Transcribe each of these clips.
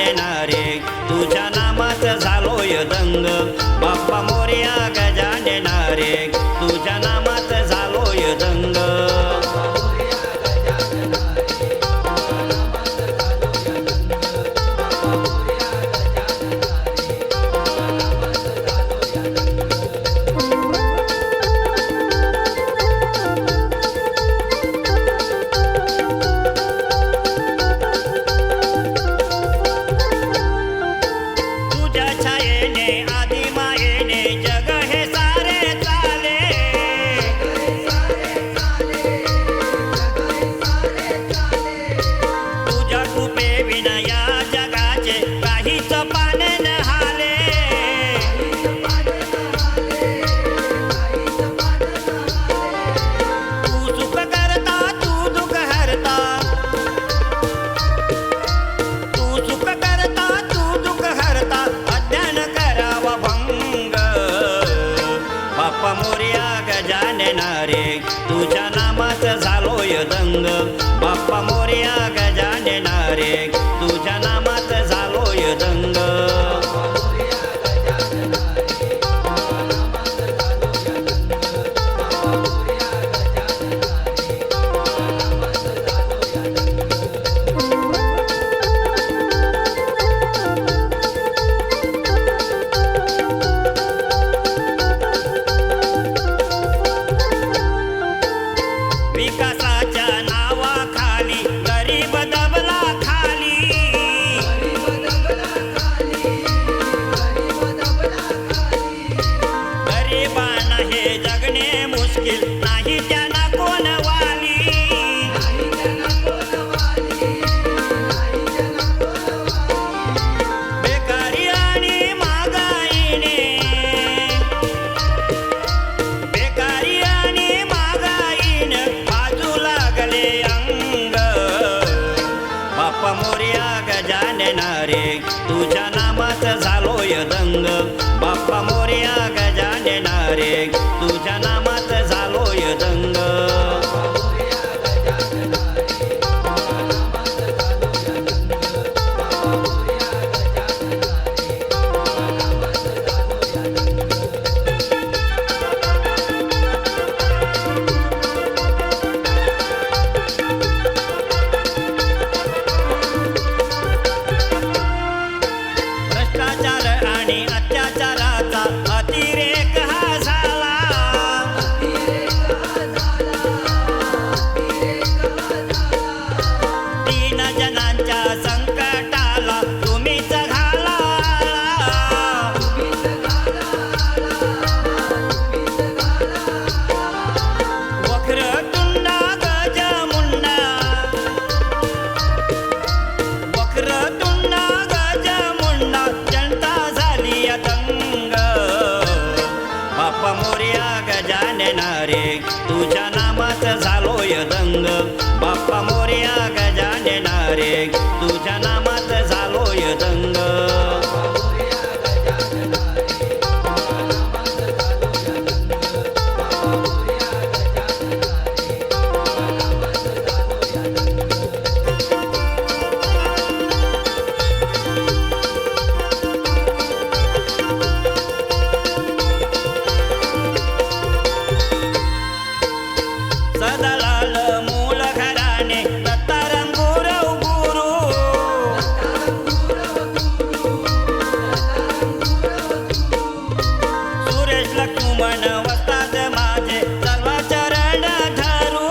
गजानना रे तुझ्या नामात झालोय दंग बाप्पा मोरया गजानना रे तुझ्या नामात झालोय दंग बाप्पा मोरया गजानना रे तुझ्या नामात झालोय दंग बाप्पा मोरया गजानना रे तुझ्या नामात झालोय दंग विकासाच्या नावाखाली गरीब दबला खाली गरिबांना हे जगणे मुश्किल नाही त्यांना कोण वाली बेकारी आणि महागाईने बेकारी आणि महागाईने बाप्पा मोरया गजानना रे तुझ्या नामात झालोय दंग बाप्पा मोरया गजानना रे तुझ्या नामात झालोय दंग आणि अत्याचाराचा अतिरेक हा झाला तीन जणांच्या संकटाला तुम्हीच घाला वक्रतुंड गजमुंडा वक्रतुंड गजमुंडा जनता झाली दंग बाप्पा मोरया गजानना रे तुझ्या नामात झालोय दंग बाप्पा मोरया गजानना रे तुझ्या नामात झालोय दंग सदलाल मूल घराणे दत्ताराम गुरव गुरु सुरेश लक्ष्मण वस्ताद माझे सर्व चरण धरू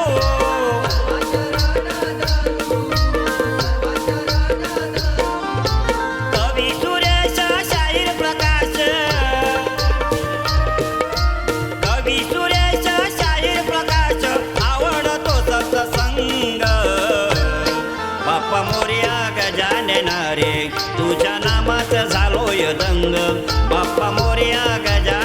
कवी सुरेश शाहीर प्रकाश कवी सुरेश शाहीर प्रकाश संग बाप्पा मोरया गजानना रे तुझ्या नामात झालोय दंग बाप्पा मोरया गजानना